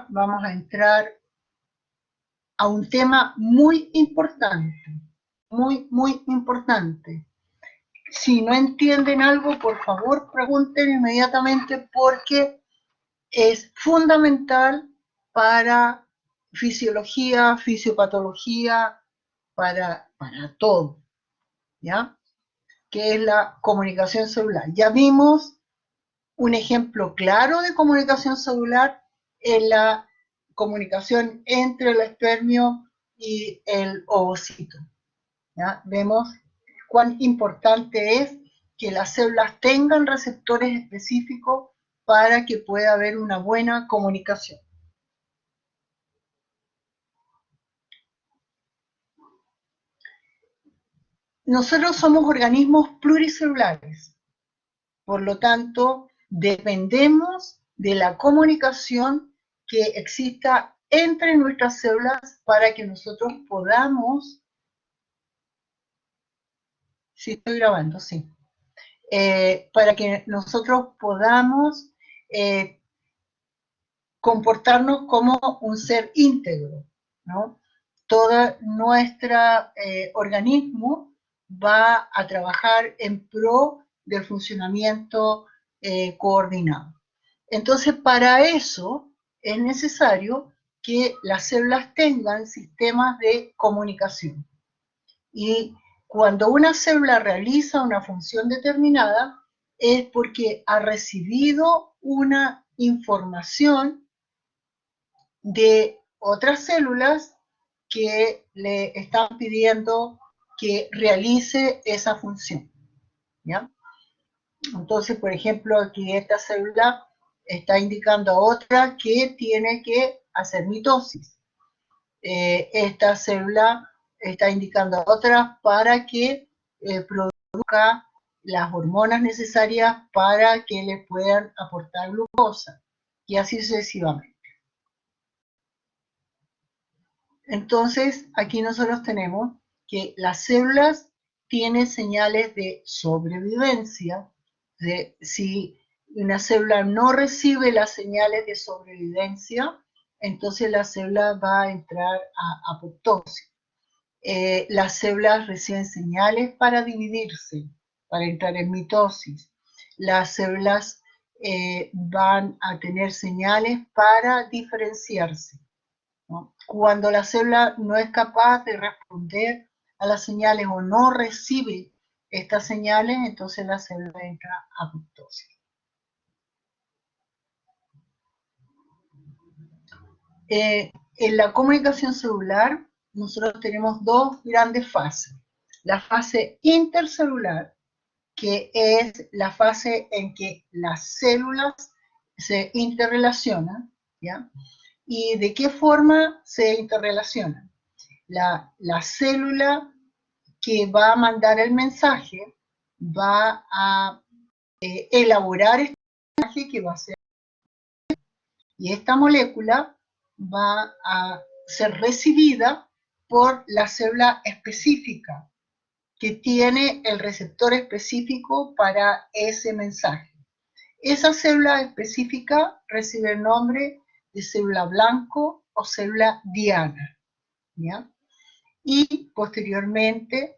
vamos a entrar a un tema muy importante, muy importante. Si no entienden algo, por favor, pregunten inmediatamente porque es fundamental para fisiología, fisiopatología, para todo, ¿ya? Que es la comunicación celular. Ya vimos un ejemplo claro de comunicación celular en la comunicación entre el espermio y el ovocito, ¿ya? Vemos cuán importante es que las células tengan receptores específicos para que pueda haber una buena comunicación. Nosotros somos organismos pluricelulares, por lo tanto, dependemos de la comunicación que exista entre nuestras células para que nosotros podamos, sí estoy grabando, sí, para que nosotros podamos comportarnos como un ser íntegro, ¿no? Todo nuestro organismo va a trabajar en pro del funcionamiento coordinado. Entonces, para eso es necesario que las células tengan sistemas de comunicación. Y cuando una célula realiza una función determinada, es porque ha recibido una información de otras células que le están pidiendo que realice esa función, ¿ya? Entonces, por ejemplo, aquí esta célula está indicando a otra que tiene que hacer mitosis. Esta célula está indicando a otra para que produzca las hormonas necesarias para que le puedan aportar glucosa, y así sucesivamente. Entonces, aquí nosotros tenemos que las células tienen señales de sobrevivencia. Si una célula no recibe las señales de sobrevivencia, entonces la célula va a entrar a apoptosis. Las células reciben señales para dividirse, para entrar en mitosis. Las células van a tener señales para diferenciarse, ¿no? Cuando la célula no es capaz de responder a las señales o no recibe estas señales, entonces la célula entra a apoptosis. En la comunicación celular, nosotros tenemos dos grandes fases. La fase intercelular, que es la fase en que las células se interrelacionan, ¿ya? ¿Y de qué forma se interrelacionan? La célula que va a mandar el mensaje va a elaborar este mensaje que va a ser, y esta molécula va a ser recibida por la célula específica que tiene el receptor específico para ese mensaje. Esa célula específica recibe el nombre de célula blanco o célula diana, ¿ya? Y posteriormente,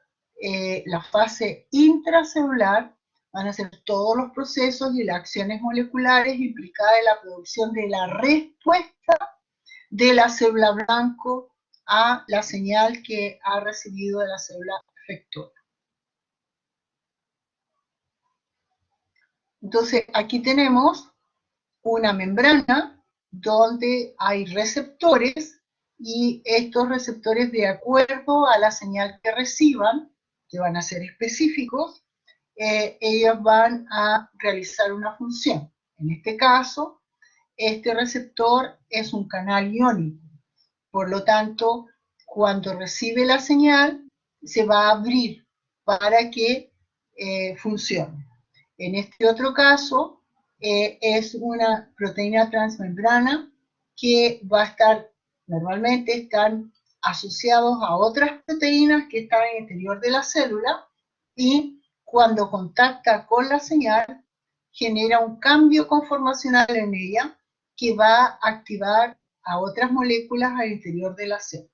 la fase intracelular van a ser todos los procesos y las acciones moleculares implicadas en la producción de la respuesta de la célula blanco a la señal que ha recibido de la célula efectora. Entonces, aquí tenemos una membrana donde hay receptores, y estos receptores, de acuerdo a la señal que reciban, que van a ser específicos, ellos van a realizar una función. En este caso, este receptor es un canal iónico. Por lo tanto, cuando recibe la señal, se va a abrir para que funcione. En este otro caso, es una proteína transmembrana que va a estar, normalmente están asociados a otras proteínas que están en el interior de la célula, y cuando contacta con la señal, genera un cambio conformacional en ella que va a activar a otras moléculas al interior de la célula.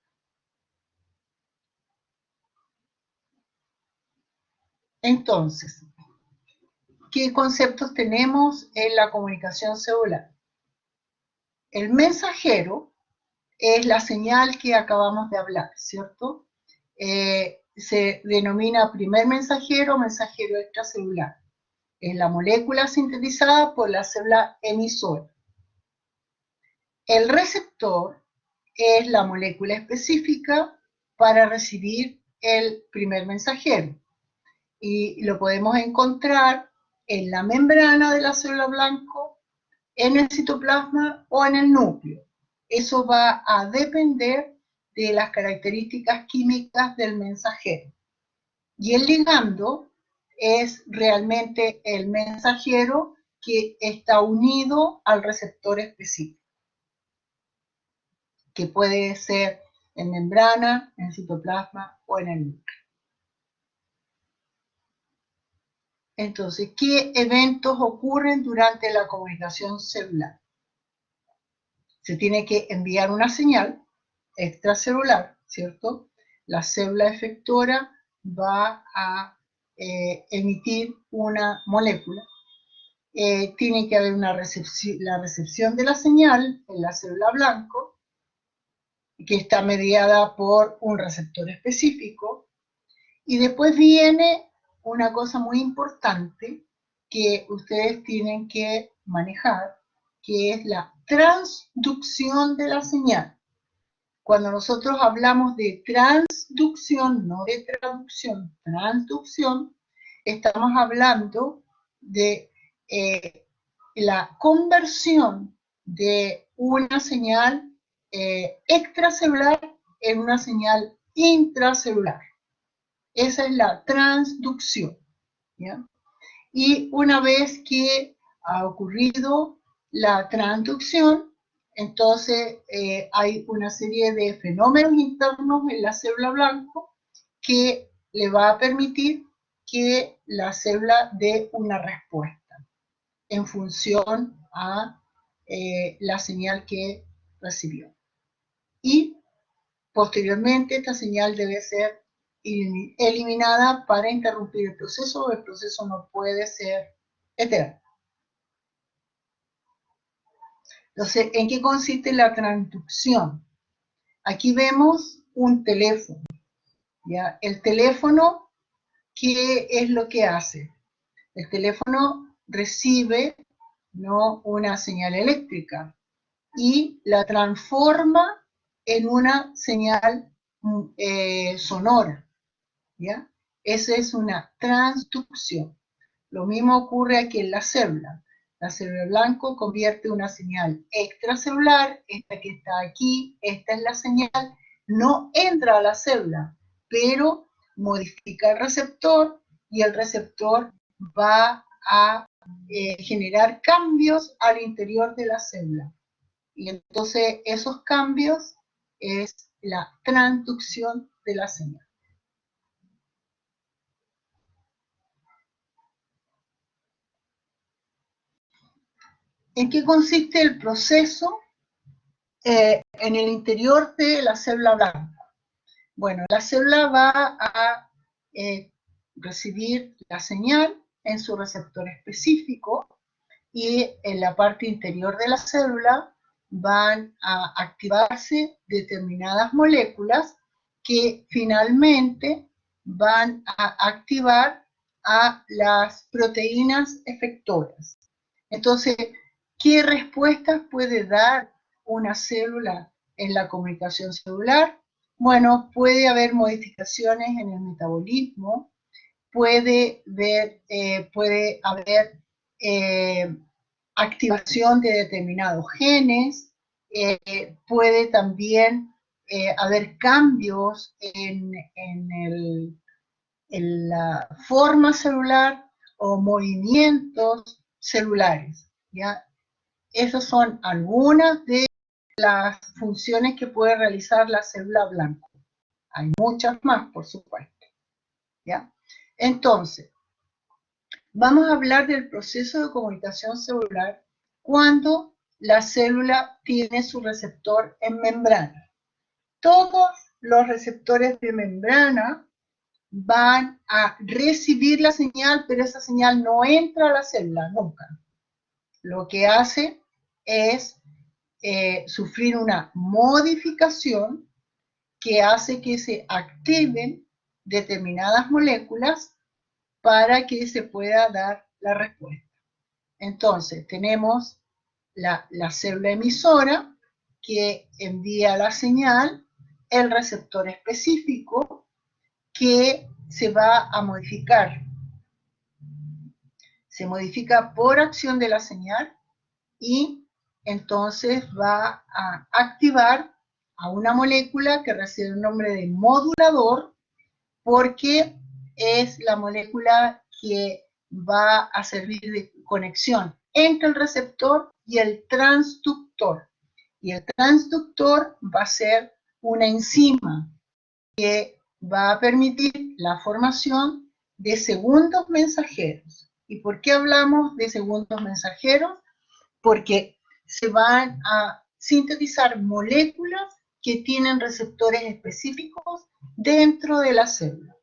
Entonces, ¿qué conceptos tenemos en la comunicación celular? El mensajero es la señal que acabamos de hablar, ¿cierto? Se denomina primer mensajero o mensajero extracelular. Es la molécula sintetizada por la célula emisora. El receptor es la molécula específica para recibir el primer mensajero. Y lo podemos encontrar en la membrana de la célula blanco, en el citoplasma o en el núcleo. Eso va a depender de las características químicas del mensajero. Y el ligando es realmente el mensajero que está unido al receptor específico, que puede ser en membrana, en citoplasma o en el núcleo. Entonces, ¿qué eventos ocurren durante la comunicación celular? Se tiene que enviar una señal extracelular, ¿cierto? La célula efectora va a emitir una molécula. Tiene que haber la recepción de la señal en la célula blanco, que está mediada por un receptor específico, y después viene una cosa muy importante que ustedes tienen que manejar, que es la transducción de la señal. Cuando nosotros hablamos de transducción, no de traducción, transducción, estamos hablando de la conversión de una señal extracelular en una señal intracelular. Esa es la transducción, ¿ya? Y una vez que ha ocurrido la transducción, entonces hay una serie de fenómenos internos en la célula blanco que le va a permitir que la célula dé una respuesta en función a la señal que recibió. Y posteriormente esta señal debe ser eliminada para interrumpir el proceso, o el proceso no puede ser eterno. Entonces, ¿en qué consiste la transducción? Aquí vemos un teléfono, ¿ya? El teléfono, ¿qué es lo que hace? El teléfono recibe, ¿no?, una señal eléctrica y la transforma en una señal sonora, ¿ya? Esa es una transducción. Lo mismo ocurre aquí en la célula. La célula blanco convierte una señal extracelular, esta que está aquí, esta es la señal, no entra a la célula, pero modifica el receptor y el receptor va a generar cambios al interior de la célula. Y entonces esos cambios es la transducción de la señal. ¿En qué consiste el proceso en el interior de la célula blanca? Bueno, la célula va a recibir la señal en su receptor específico y en la parte interior de la célula van a activarse determinadas moléculas que finalmente van a activar a las proteínas efectoras. Entonces, ¿qué respuestas puede dar una célula en la comunicación celular? Bueno, puede haber modificaciones en el metabolismo, puede haber activación de determinados genes, puede también haber cambios en la forma celular o movimientos celulares, ¿ya? Esas son algunas de las funciones que puede realizar la célula blanca. Hay muchas más, por supuesto, ¿ya? Entonces, vamos a hablar del proceso de comunicación celular cuando la célula tiene su receptor en membrana. Todos los receptores de membrana van a recibir la señal, pero esa señal no entra a la célula nunca. Lo que hace es sufrir una modificación que hace que se activen determinadas moléculas para que se pueda dar la respuesta. Entonces, tenemos la célula emisora que envía la señal, el receptor específico que se va a modificar. Se modifica por acción de la señal y entonces va a activar a una molécula que recibe el nombre de modulador porque es la molécula que va a servir de conexión entre el receptor y el transductor. Y el transductor va a ser una enzima que va a permitir la formación de segundos mensajeros. ¿Y por qué hablamos de segundos mensajeros? Porque se van a sintetizar moléculas que tienen receptores específicos dentro de la célula.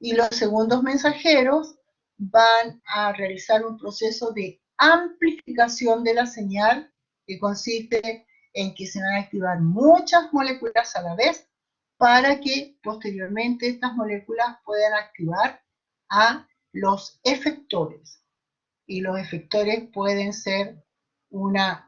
Y los segundos mensajeros van a realizar un proceso de amplificación de la señal que consiste en que se van a activar muchas moléculas a la vez para que posteriormente estas moléculas puedan activar a los efectores. Y los efectores pueden ser una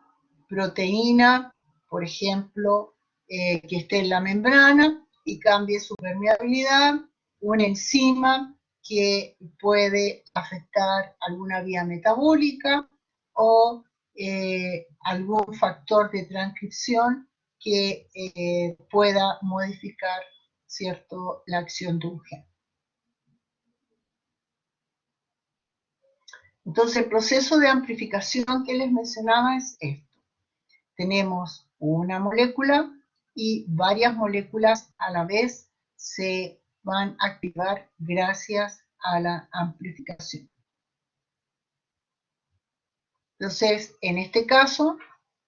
proteína, por ejemplo, que esté en la membrana y cambie su permeabilidad, una enzima que puede afectar alguna vía metabólica o algún factor de transcripción que pueda modificar, ¿cierto?, la acción de un gen. Entonces, el proceso de amplificación que les mencionaba es esto. Tenemos una molécula y varias moléculas a la vez se van a activar gracias a la amplificación. Entonces, en este caso,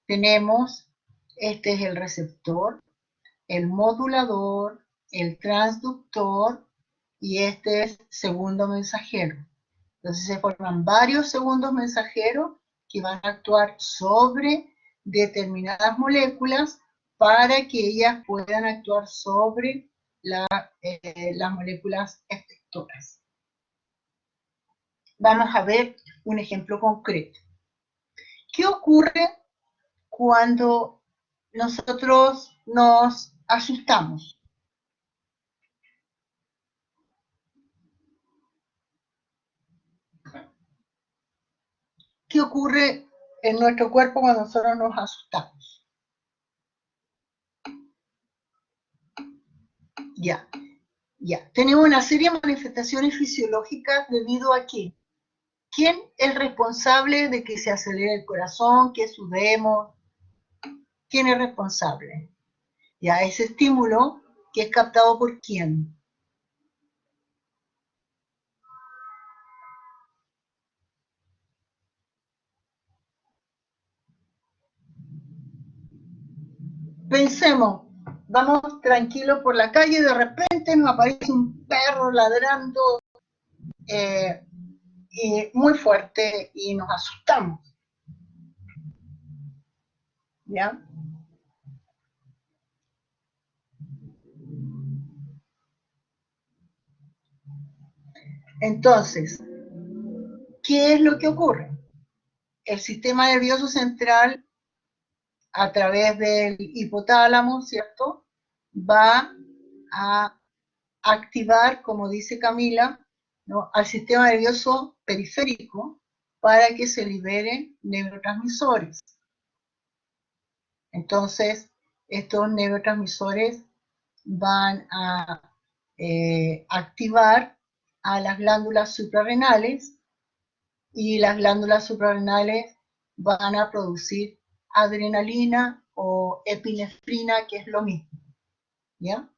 tenemos, este es el receptor, el modulador, el transductor, y este es segundo mensajero. Entonces se forman varios segundos mensajeros que van a actuar sobre determinadas moléculas para que ellas puedan actuar sobre las moléculas efectoras. Vamos a ver un ejemplo concreto. ¿Qué ocurre cuando nosotros nos asustamos? ¿Qué ocurre en nuestro cuerpo cuando nosotros nos asustamos? Ya. Tenemos una serie de manifestaciones fisiológicas debido a que ¿quién es responsable de que se acelere el corazón, que sudemos? ¿Quién es responsable? Ya, ese estímulo que es captado por quién. Pensemos, vamos tranquilos por la calle y de repente nos aparece un perro ladrando muy fuerte y nos asustamos. ¿Ya? Entonces, ¿qué es lo que ocurre? El sistema nervioso central, a través del hipotálamo, ¿cierto?, va a activar, como dice Camila, ¿no?, al sistema nervioso periférico para que se liberen neurotransmisores. Entonces, estos neurotransmisores van a activar a las glándulas suprarrenales y las glándulas suprarrenales van a producir adrenalina o epinefrina, que es lo mismo, ¿ya?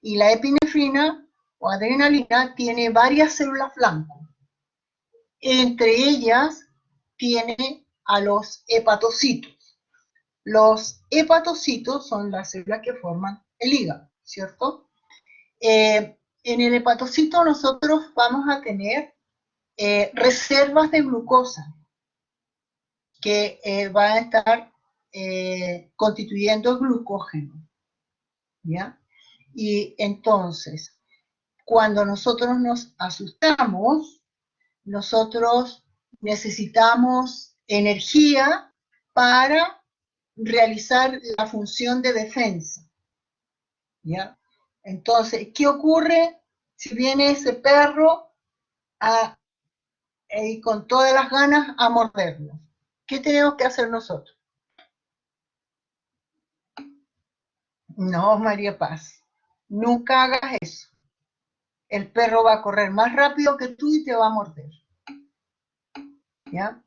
Y la epinefrina o adrenalina tiene varias células blanco. Entre ellas tiene a los hepatocitos. los hepatocitos son las células que forman el hígado, ¿cierto? En el hepatocito nosotros vamos a tener reservas de glucosa que van a estar constituyendo glucógeno, ¿ya? Y entonces, cuando nosotros nos asustamos, nosotros necesitamos energía para realizar la función de defensa, ¿ya? Entonces, ¿qué ocurre si viene ese perro y con todas las ganas a morderlo? ¿Qué tenemos que hacer nosotros? No, María Paz, nunca hagas eso. El perro va a correr más rápido que tú y te va a morder, ¿ya?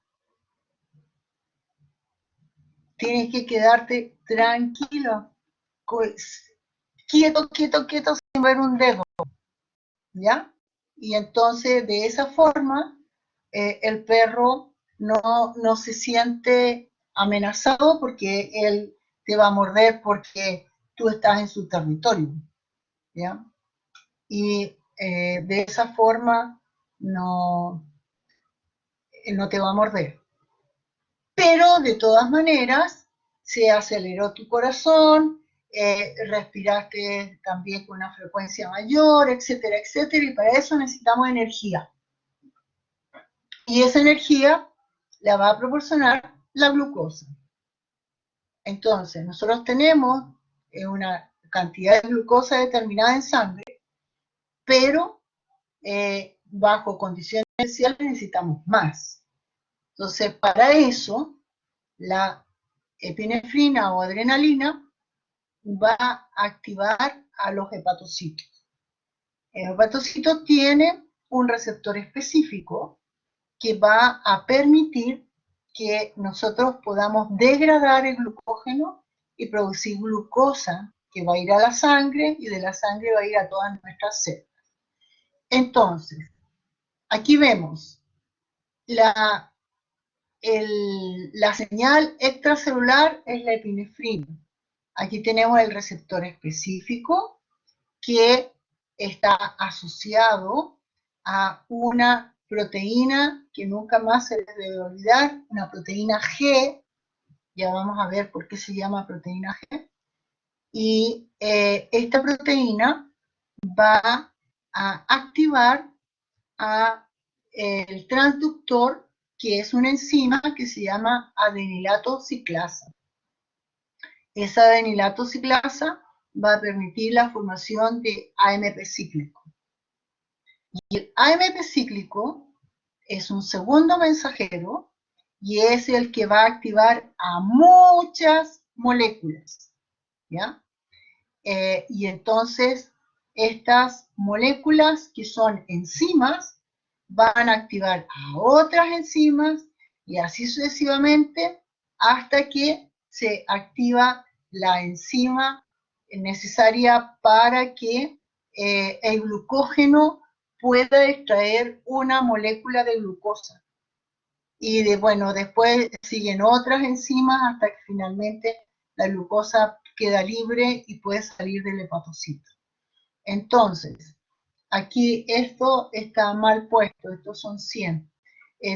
Tienes que quedarte tranquilo, quieto, quieto, quieto, sin ver un dedo, ¿ya? Y entonces, de esa forma, el perro no se siente amenazado porque él te va a morder porque tú estás en su territorio, ¿ya? Y de esa forma no te va a morder. Pero de todas maneras, se aceleró tu corazón, respiraste también con una frecuencia mayor, etcétera, etcétera, y para eso necesitamos energía. Y esa energía la va a proporcionar la glucosa. Entonces, nosotros tenemos una cantidad de glucosa determinada en sangre, pero bajo condiciones especiales necesitamos más. Entonces, para eso, la epinefrina o adrenalina va a activar a los hepatocitos. El hepatocito tiene un receptor específico que va a permitir que nosotros podamos degradar el glucógeno y producir glucosa que va a ir a la sangre y de la sangre va a ir a todas nuestras células. Entonces, aquí vemos la señal extracelular es la epinefrina. Aquí tenemos el receptor específico que está asociado a una proteína que nunca más se les debe olvidar, una proteína G, ya vamos a ver por qué se llama proteína G, y esta proteína va a activar el transductor, que es una enzima que se llama adenilato ciclasa. Esa adenilato ciclasa va a permitir la formación de AMP cíclico. Y el AMP cíclico es un segundo mensajero y es el que va a activar a muchas moléculas, ¿ya? Y entonces estas moléculas que son enzimas van a activar a otras enzimas y así sucesivamente hasta que se activa la enzima necesaria para que el glucógeno pueda extraer una molécula de glucosa. Y bueno, después siguen otras enzimas hasta que finalmente la glucosa queda libre y puede salir del hepatocito. Entonces, aquí esto está mal puesto, estos son 100.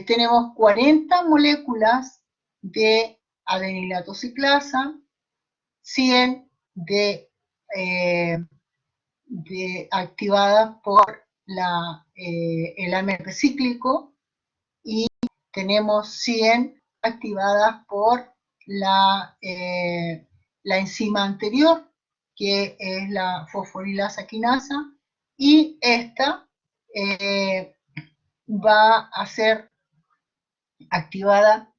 Tenemos 40 moléculas de adenilato ciclasa, 100 activadas por el AMP cíclico y tenemos 100 activadas por la enzima anterior, que es la fosforilasa quinasa, y esta va a ser activada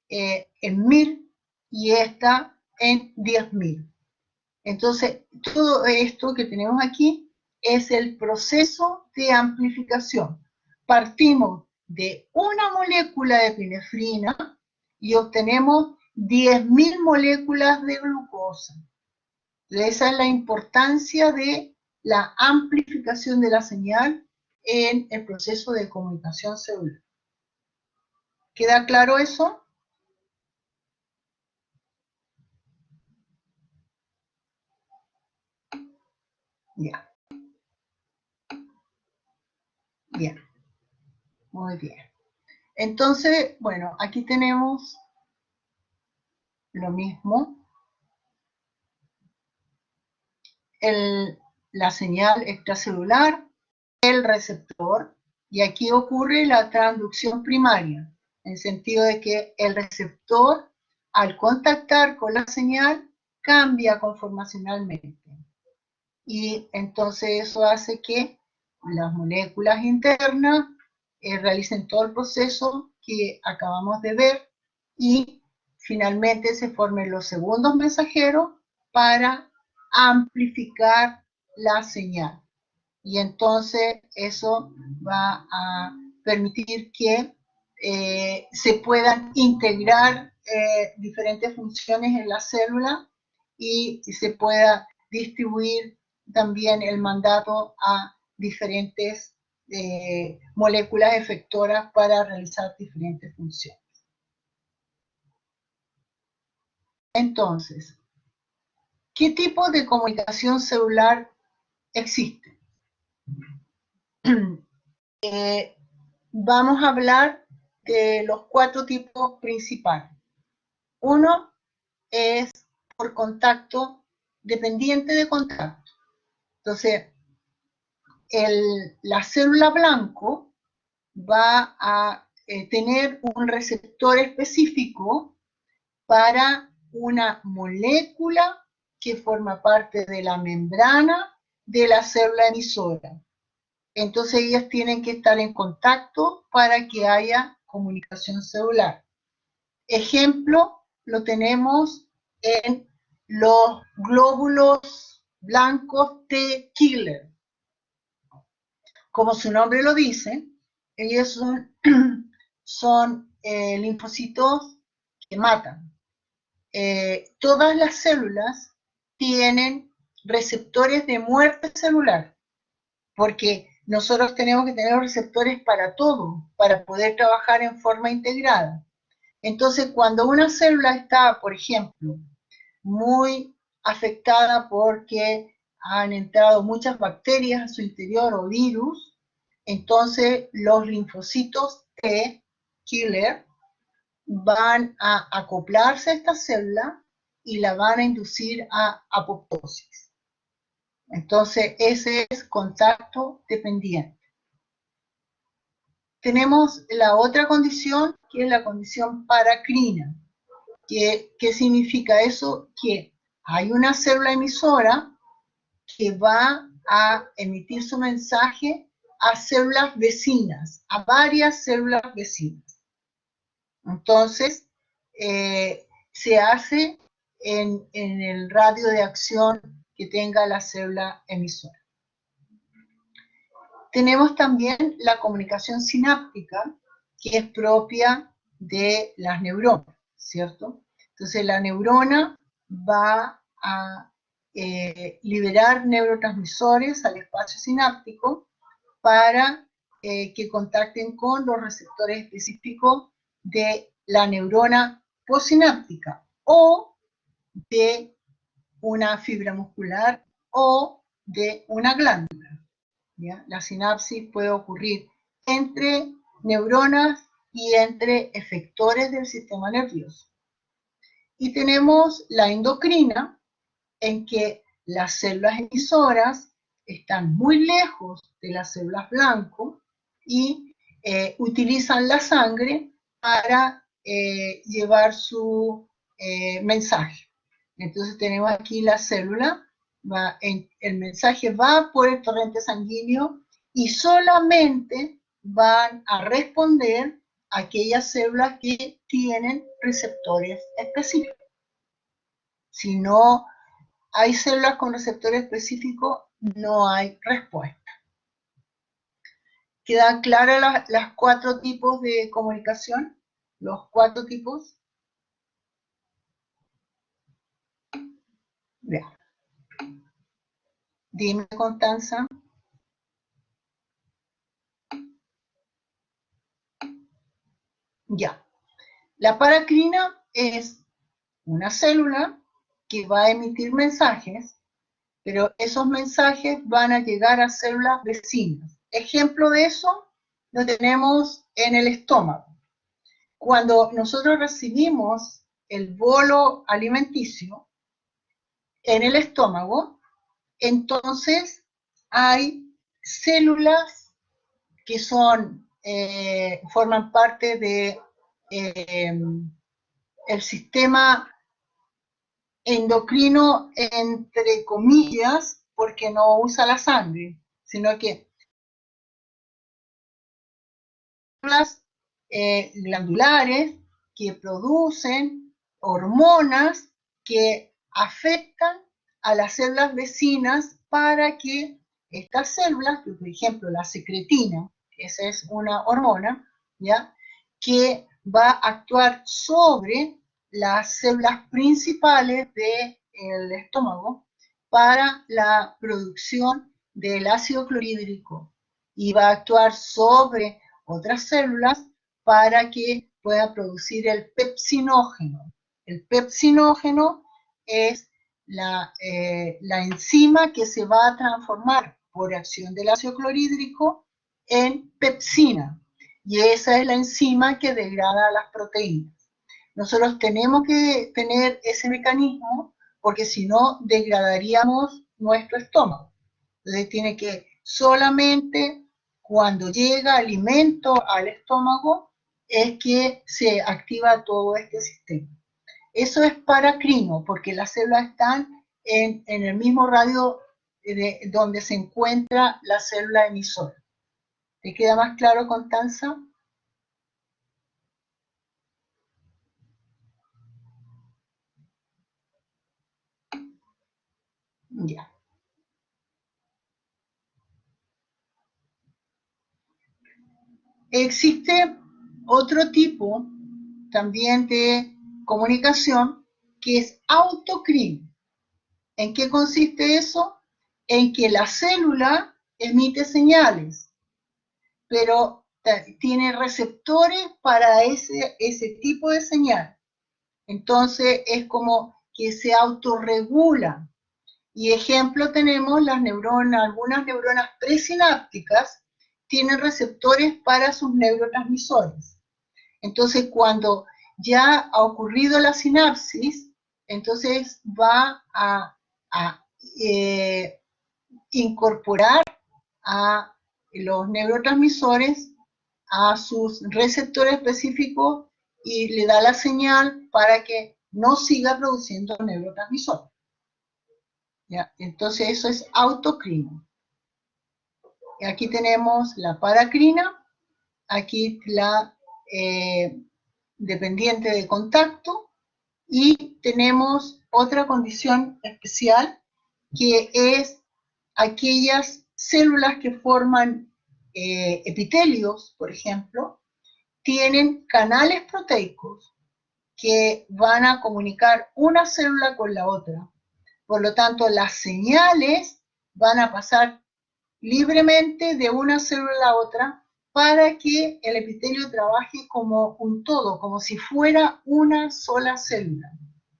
en 1000 y esta en 10.000. Entonces, todo esto que tenemos aquí es el proceso de amplificación. Partimos de una molécula de epinefrina y obtenemos 10.000 moléculas de glucosa. Esa es la importancia de la amplificación de la señal en el proceso de comunicación celular. ¿Queda claro eso? Ya, bien, muy bien. Entonces, bueno, aquí tenemos lo mismo. La señal extracelular, el receptor, y aquí ocurre la transducción primaria, en el sentido de que el receptor, al contactar con la señal, cambia conformacionalmente. Y entonces eso hace que las moléculas internas realicen todo el proceso que acabamos de ver y finalmente se formen los segundos mensajeros para amplificar la señal. Y entonces eso va a permitir que se puedan integrar diferentes funciones en la célula y se pueda distribuir también el mandato a diferentes moléculas efectoras para realizar diferentes funciones. Entonces, ¿qué tipo de comunicación celular existe? Vamos a hablar de los 4 tipos principales. Uno es por contacto, dependiente de contacto. Entonces, la célula blanco va a tener un receptor específico para una molécula que forma parte de la membrana de la célula emisora. Entonces ellas tienen que estar en contacto para que haya comunicación celular. Ejemplo, lo tenemos en los glóbulos blancos T killer. Como su nombre lo dice, ellos son linfocitos que matan. Todas las células tienen receptores de muerte celular, porque nosotros tenemos que tener receptores para todo, para poder trabajar en forma integrada. Entonces, cuando una célula está, por ejemplo, muy afectada porque han entrado muchas bacterias a su interior o virus, entonces los linfocitos T killer van a acoplarse a esta célula y la van a inducir a apoptosis. Entonces, ese es contacto dependiente. Tenemos la otra condición, que es la condición paracrina. ¿Qué significa eso? Que hay una célula emisora que va a emitir su mensaje a células vecinas, a varias células vecinas. Entonces, se hace en el radio de acción que tenga la célula emisora. Tenemos también la comunicación sináptica, que es propia de las neuronas, ¿cierto? Entonces la neurona va a liberar neurotransmisores al espacio sináptico para que contacten con los receptores específicos de la neurona postsináptica o de una fibra muscular o de una glándula. ¿Ya? La sinapsis puede ocurrir entre neuronas y entre efectores del sistema nervioso. Y tenemos la endocrina, en que las células emisoras están muy lejos de las células blanco y utilizan la sangre para llevar su mensaje. Entonces tenemos aquí la célula, el mensaje va por el torrente sanguíneo y solamente van a responder aquellas células que tienen receptores específicos. Si no hay células con receptores específicos, no hay respuesta. ¿Quedan claras las 4 tipos de comunicación? Los 4 tipos. Ya. Dime, Constanza. Ya. La paracrina es una célula que va a emitir mensajes, pero esos mensajes van a llegar a células vecinas. Ejemplo de eso lo tenemos en el estómago. Cuando nosotros recibimos el bolo alimenticio en el estómago, entonces hay células que forman parte de el sistema endocrino, entre comillas, porque no usa la sangre, sino que células glandulares que producen hormonas que afectan a las células vecinas para que estas células, por ejemplo la secretina, esa es una hormona, ¿ya?, que va a actuar sobre las células principales del estómago para la producción del ácido clorhídrico y va a actuar sobre otras células para que pueda producir el pepsinógeno. El pepsinógeno es la enzima que se va a transformar por acción del ácido clorhídrico en pepsina, y esa es la enzima que degrada las proteínas. Nosotros tenemos que tener ese mecanismo porque si no degradaríamos nuestro estómago. Entonces tiene que solamente cuando llega alimento al estómago es que se activa todo este sistema. Eso es paracrino, porque las células están en el mismo radio donde se encuentra la célula emisora. ¿Te queda más claro, Constanza? Ya. Existe otro tipo también de comunicación que es autocrino. ¿En qué consiste eso? En que la célula emite señales, pero tiene receptores para ese tipo de señal. Entonces es como que se autorregula. Y ejemplo tenemos las neuronas, algunas neuronas presinápticas tienen receptores para sus neurotransmisores. Entonces cuando ya ha ocurrido la sinapsis, entonces va a incorporar a los neurotransmisores a sus receptores específicos y le da la señal para que no siga produciendo neurotransmisores. ¿Ya? Entonces eso es autocrino. Aquí tenemos la paracrina, aquí la dependiente de contacto, y tenemos otra condición especial que es aquellas células que forman epitelios, por ejemplo, tienen canales proteicos que van a comunicar una célula con la otra. Por lo tanto, las señales van a pasar libremente de una célula a la otra para que el epitelio trabaje como un todo, como si fuera una sola célula,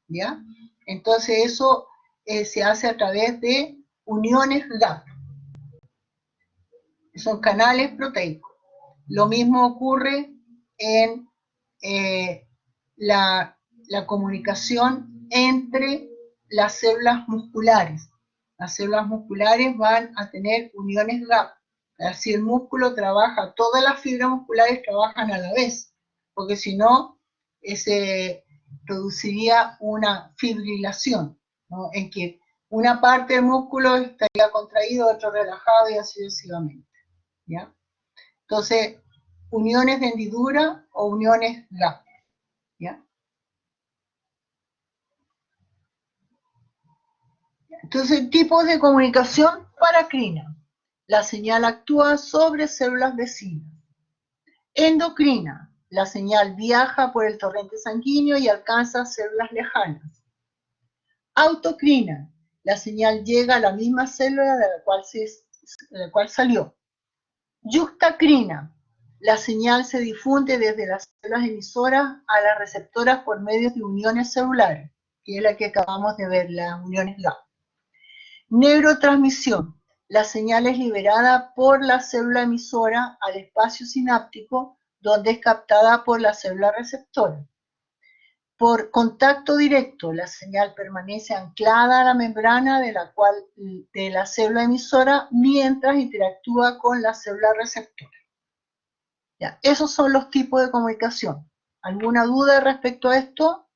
¿ya? Entonces eso se hace a través de uniones gap. Son canales proteicos. Lo mismo ocurre en la comunicación entre las células musculares. Las células musculares van a tener uniones gap. Así el músculo trabaja, todas las fibras musculares trabajan a la vez, porque si no, se produciría una fibrilación, ¿no?, en que una parte del músculo estaría contraído, otro relajado y así sucesivamente, ¿ya? Entonces, uniones de hendidura o uniones gap, ¿ya? Entonces, tipos de comunicación paracrina. La señal actúa sobre células vecinas. Endocrina. La señal viaja por el torrente sanguíneo y alcanza células lejanas. Autocrina. La señal llega a la misma célula de la cual salió. Yuxtacrina. La señal se difunde desde las células emisoras a las receptoras por medio de uniones celulares, que es la que acabamos de ver, las uniones GAP. Neurotransmisión. La señal es liberada por la célula emisora al espacio sináptico, donde es captada por la célula receptora. Por contacto directo, la señal permanece anclada a la membrana de la célula emisora mientras interactúa con la célula receptora. Ya, esos son los tipos de comunicación. ¿Alguna duda respecto a esto?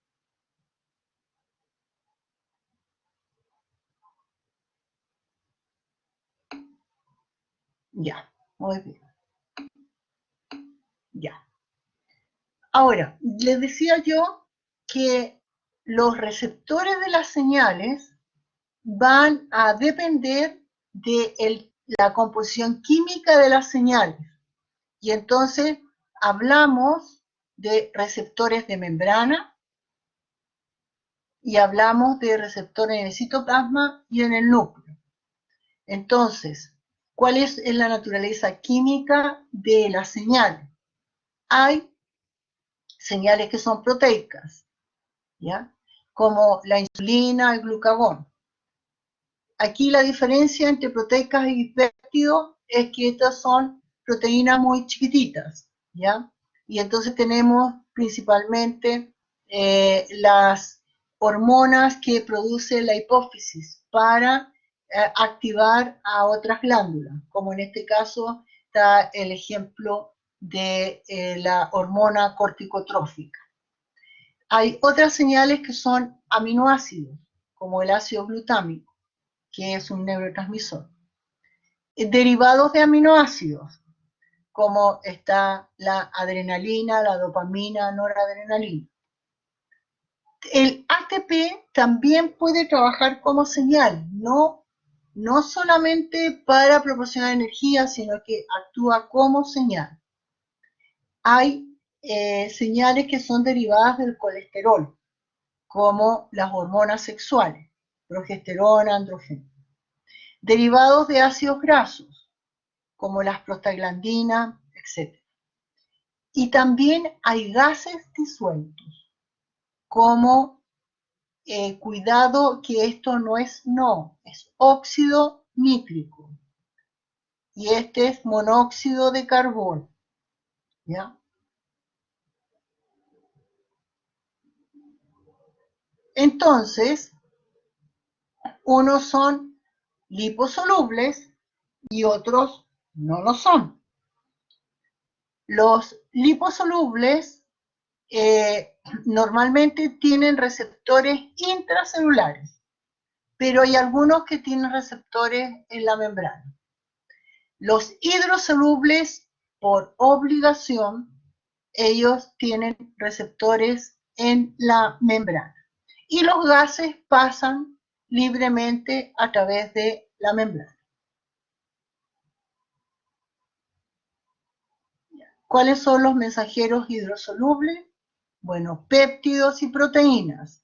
Ya, muy bien. Ya. Ahora, les decía yo que los receptores de las señales van a depender de la composición química de las señales. Y entonces hablamos de receptores de membrana y hablamos de receptores en el citoplasma y en el núcleo. Entonces, ¿cuál es la naturaleza química de las señales? Hay señales que son proteicas, ¿ya? Como la insulina, el glucagón. Aquí la diferencia entre proteicas y péptidos es que estas son proteínas muy chiquititas, ¿ya? Y entonces tenemos principalmente las hormonas que produce la hipófisis para activar a otras glándulas, como en este caso está el ejemplo de la hormona corticotrófica. Hay otras señales que son aminoácidos, como el ácido glutámico, que es un neurotransmisor. Derivados de aminoácidos, como está la adrenalina, la dopamina, noradrenalina. El ATP también puede trabajar como señal, no solamente para proporcionar energía, sino que actúa como señal. Hay señales que son derivadas del colesterol, como las hormonas sexuales, progesterona, andrógeno. Derivados de ácidos grasos, como las prostaglandinas, etc. Y también hay gases disueltos, como cuidado que esto no es es óxido nítrico. Y este es monóxido de carbono, ¿ya? Entonces, unos son liposolubles y otros no lo son. Los liposolubles normalmente tienen receptores intracelulares, pero hay algunos que tienen receptores en la membrana. Los hidrosolubles, por obligación, ellos tienen receptores en la membrana. Y los gases pasan libremente a través de la membrana. ¿Cuáles son los mensajeros hidrosolubles? Bueno, péptidos y proteínas.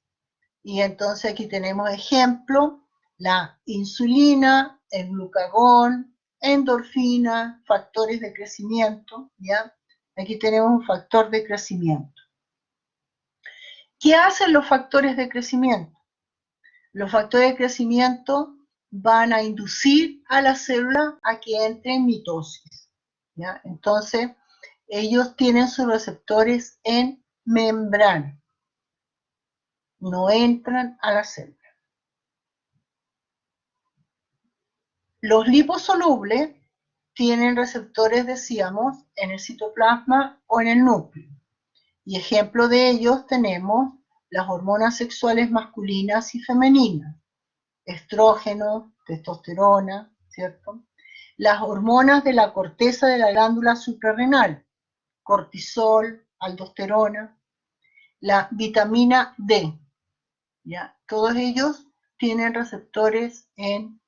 Y entonces aquí tenemos ejemplo, la insulina, el glucagón, endorfina, factores de crecimiento, ¿ya? Aquí tenemos un factor de crecimiento. ¿Qué hacen los factores de crecimiento? Los factores de crecimiento van a inducir a la célula a que entre en mitosis, ¿ya? Entonces, ellos tienen sus receptores en membrana, no entran a la célula. Los liposolubles tienen receptores, decíamos, en el citoplasma o en el núcleo. Y ejemplo de ellos tenemos las hormonas sexuales masculinas y femeninas, estrógeno, testosterona, ¿cierto? Las hormonas de la corteza de la glándula suprarrenal, cortisol, aldosterona, la vitamina D, ¿ya? Todos ellos tienen receptores en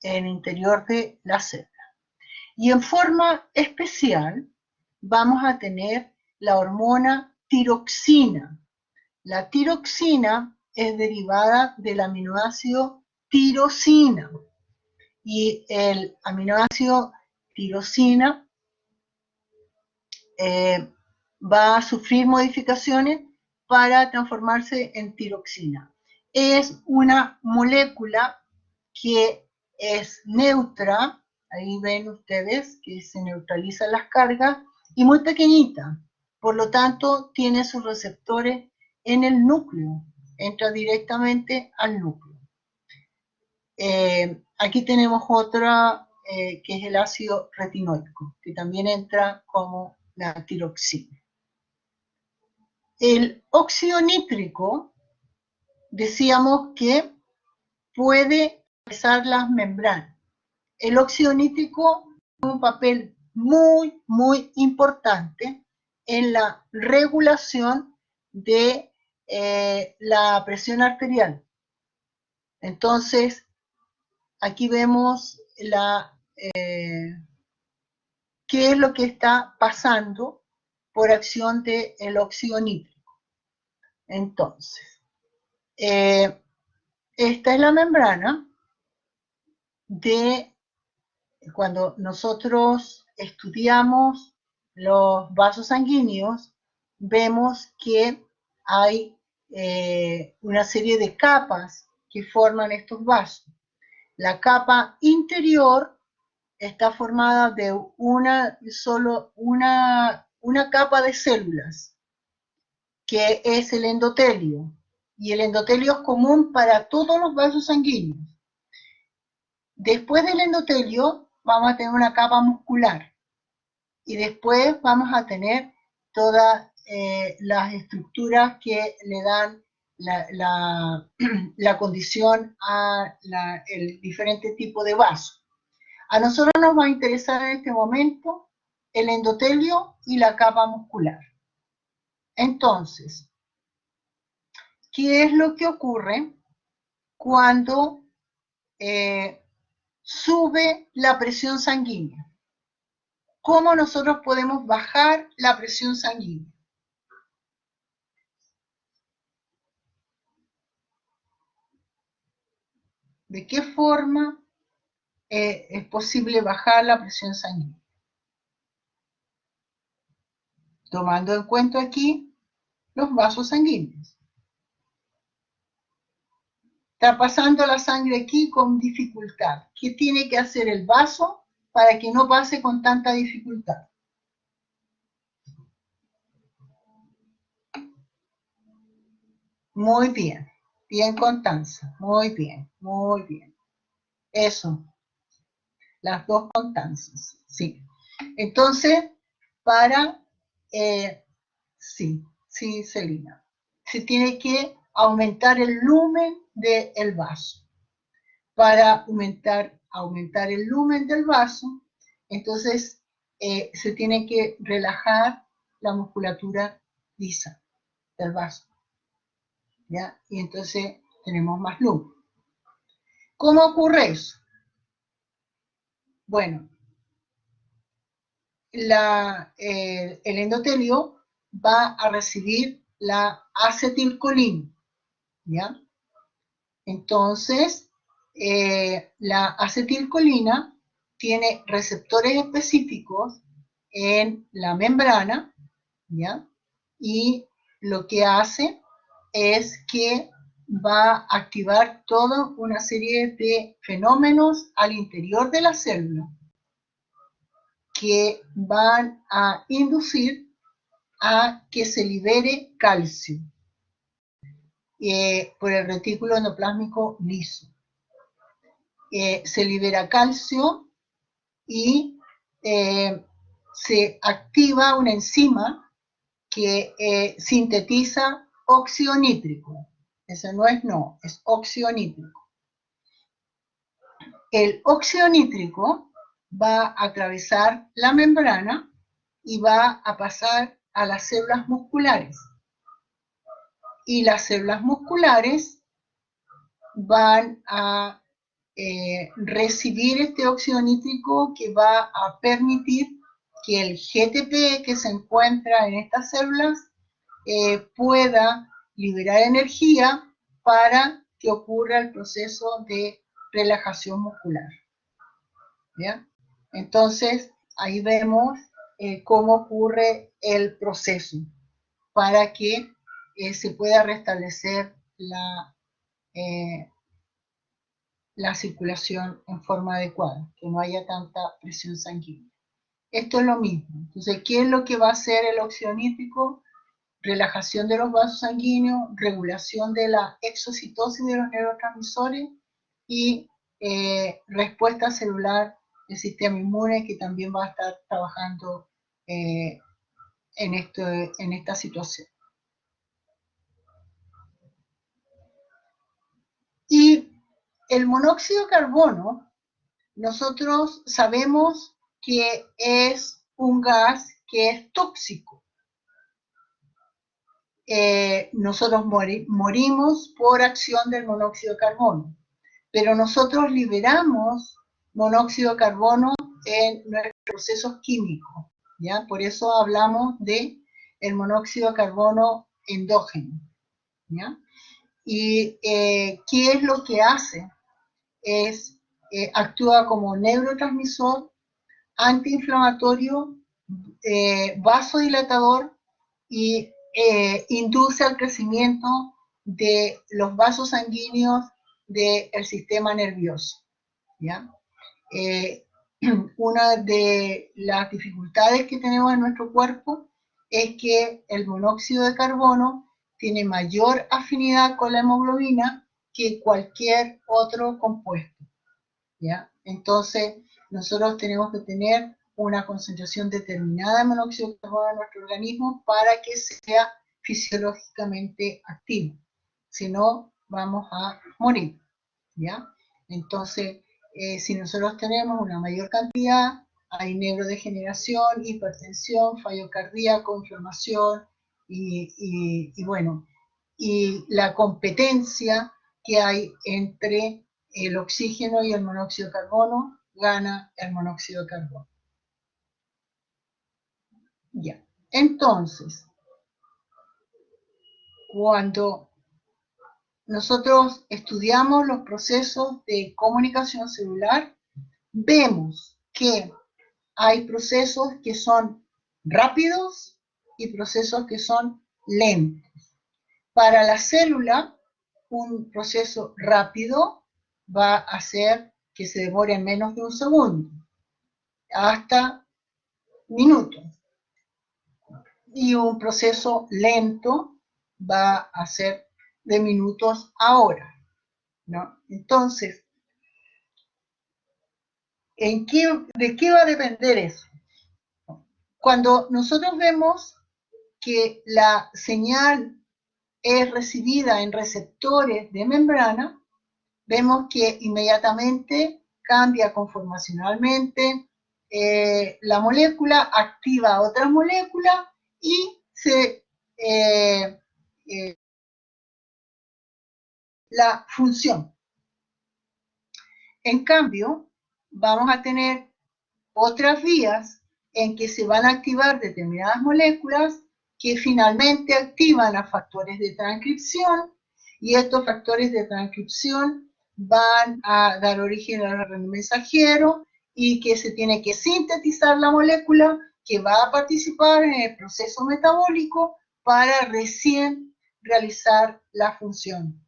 el interior de la célula. Y en forma especial vamos a tener la hormona tiroxina. La tiroxina es derivada del aminoácido tirosina. Y el aminoácido tirosina va a sufrir modificaciones para transformarse en tiroxina. Es una molécula que es neutra, ahí ven ustedes que se neutralizan las cargas, y muy pequeñita, por lo tanto tiene sus receptores en el núcleo, entra directamente al núcleo. Aquí tenemos otra que es el ácido retinoico, que también entra como la tiroxina. El óxido nítrico, decíamos que puede atravesar las membranas. El óxido nítrico tiene un papel muy, muy importante en la regulación de la presión arterial. Entonces, aquí vemos qué es lo que está pasando por acción del óxido nítrico. Entonces, esta es la membrana de cuando nosotros estudiamos los vasos sanguíneos, vemos que hay una serie de capas que forman estos vasos. La capa interior está formada de solo una capa de células, que es el endotelio. Y el endotelio es común para todos los vasos sanguíneos. Después del endotelio vamos a tener una capa muscular. Y después vamos a tener todas las estructuras que le dan la condición a el diferente tipo de vaso. A nosotros nos va a interesar en este momento el endotelio y la capa muscular. Entonces, ¿qué es lo que ocurre cuando sube la presión sanguínea? ¿Cómo nosotros podemos bajar la presión sanguínea? ¿De qué forma es posible bajar la presión sanguínea? Tomando en cuenta aquí los vasos sanguíneos. Está pasando la sangre aquí con dificultad. ¿Qué tiene que hacer el vaso para que no pase con tanta dificultad? Muy bien, bien Constanza, muy bien, muy bien. Eso, las dos Constanzas, sí. Entonces, sí, Celina, se tiene que aumentar el lumen del vaso. Para aumentar el lumen del vaso, entonces se tiene que relajar la musculatura lisa del vaso. ¿Ya? Y entonces tenemos más lumen. ¿Cómo ocurre eso? Bueno, el endotelio va a recibir la acetilcolina, ¿ya? Entonces, la acetilcolina tiene receptores específicos en la membrana, ¿ya? Y lo que hace es que va a activar toda una serie de fenómenos al interior de la célula que van a inducir a que se libere calcio por el retículo endoplásmico liso. Se libera calcio y se activa una enzima que sintetiza óxido nítrico. Ese no es óxido nítrico. El óxido nítrico va a atravesar la membrana y va a pasar a las células musculares. Y las células musculares van a recibir este óxido nítrico que va a permitir que el GTP que se encuentra en estas células pueda liberar energía para que ocurra el proceso de relajación muscular. ¿Ya? Entonces, ahí vemos cómo ocurre el proceso para que se pueda restablecer la circulación en forma adecuada, que no haya tanta presión sanguínea. Esto es lo mismo. Entonces, ¿qué es lo que va a hacer el óxido nítrico? Relajación de los vasos sanguíneos, regulación de la exocitosis de los neurotransmisores y respuesta celular del sistema inmune, que también va a estar trabajando en esta situación. Y el monóxido de carbono, nosotros sabemos que es un gas que es tóxico. Nosotros morimos por acción del monóxido de carbono, pero nosotros liberamos monóxido de carbono en nuestros procesos químicos, ¿ya? Por eso hablamos de el monóxido de carbono endógeno, ¿ya? Y ¿qué es lo que hace? Actúa como neurotransmisor, antiinflamatorio, vasodilatador y induce al crecimiento de los vasos sanguíneos del sistema nervioso, ¿ya? Una de las dificultades que tenemos en nuestro cuerpo es que el monóxido de carbono tiene mayor afinidad con la hemoglobina que cualquier otro compuesto, ¿ya? Entonces, nosotros tenemos que tener una concentración determinada de monóxido de carbono en nuestro organismo para que sea fisiológicamente activo. Si no, vamos a morir, ¿ya? Entonces, si nosotros tenemos una mayor cantidad, hay neurodegeneración, hipertensión, fallo cardíaco, inflamación y bueno, y la competencia que hay entre el oxígeno y el monóxido de carbono, gana el monóxido de carbono. Ya. Entonces, cuando nosotros estudiamos los procesos de comunicación celular, vemos que hay procesos que son rápidos y procesos que son lentos. Para la célula, un proceso rápido va a hacer que se demore menos de un segundo, hasta minutos. Y un proceso lento va a ser de minutos a horas, ¿no? Entonces, ¿de qué va a depender eso? Cuando nosotros vemos que la señal es recibida en receptores de membrana, vemos que inmediatamente cambia conformacionalmente la molécula, activa otras moléculas y la función. En cambio, vamos a tener otras vías en que se van a activar determinadas moléculas que finalmente activan a factores de transcripción, y estos factores de transcripción van a dar origen al RNA mensajero y que se tiene que sintetizar la molécula que va a participar en el proceso metabólico para recién realizar la función,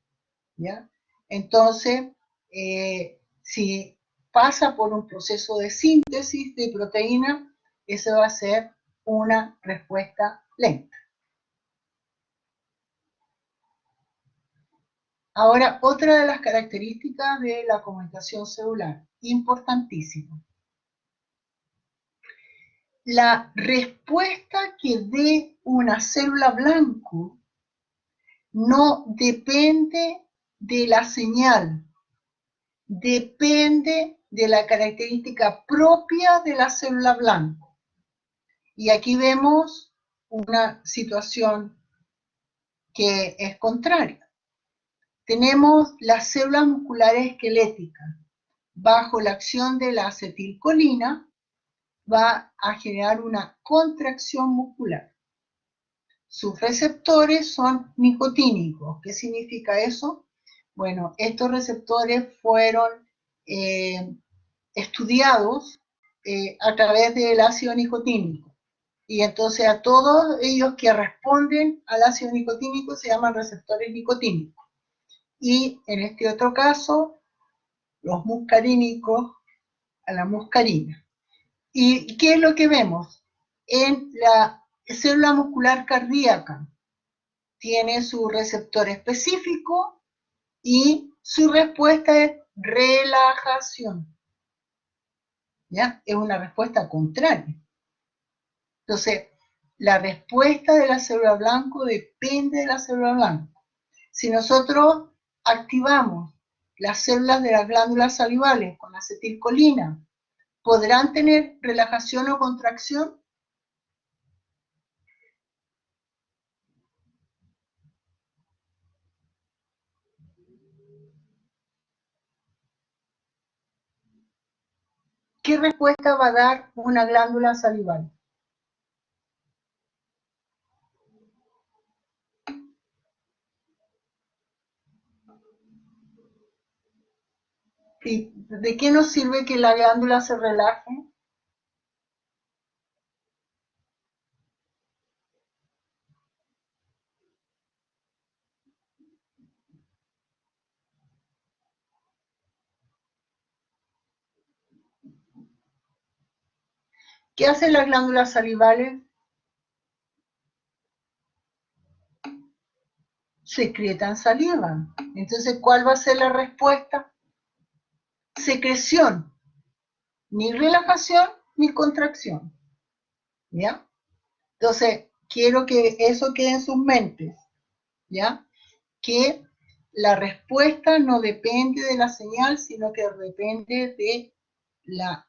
¿ya? Entonces, si pasa por un proceso de síntesis de proteína, eso va a ser una respuesta lenta. Ahora, otra de las características de la comunicación celular, importantísimo. La respuesta que dé una célula blanco no depende de la señal, depende de la característica propia de la célula blanco. Y aquí vemos una situación que es contraria. Tenemos las células musculares esqueléticas. Bajo la acción de la acetilcolina va a generar una contracción muscular. Sus receptores son nicotínicos. ¿Qué significa eso? Bueno, estos receptores fueron estudiados a través del ácido nicotínico. Y entonces a todos ellos que responden al ácido nicotínico se llaman receptores nicotínicos. Y en este otro caso, los muscarínicos a la muscarina. ¿Y qué es lo que vemos? En la célula muscular cardíaca tiene su receptor específico y su respuesta es relajación. ¿Ya? Es una respuesta contraria. Entonces, la respuesta de la célula blanco depende de la célula blanco. Si nosotros activamos las células de las glándulas salivales con acetilcolina, ¿podrán tener relajación o contracción? ¿Qué respuesta va a dar una glándula salival? ¿Y de qué nos sirve que la glándula se relaje? ¿Qué hacen las glándulas salivales? Secretan saliva. Entonces, ¿cuál va a ser la respuesta? Secreción. Ni relajación ni contracción. ¿Ya? Entonces, quiero que eso quede en sus mentes. ¿Ya? Que la respuesta no depende de la señal, sino que depende de la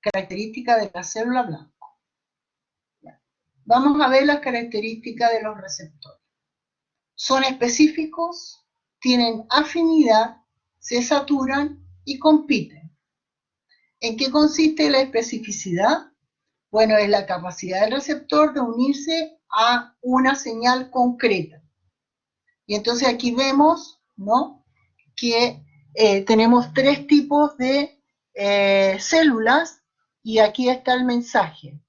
característica de la célula blanco. ¿Ya? Vamos a ver las características de los receptores. Son específicos, tienen afinidad, se saturan y compiten. ¿En qué consiste la especificidad? Bueno, es la capacidad del receptor de unirse a una señal concreta. Y entonces aquí vemos, ¿no?, que tenemos tres tipos de células y aquí está el mensaje.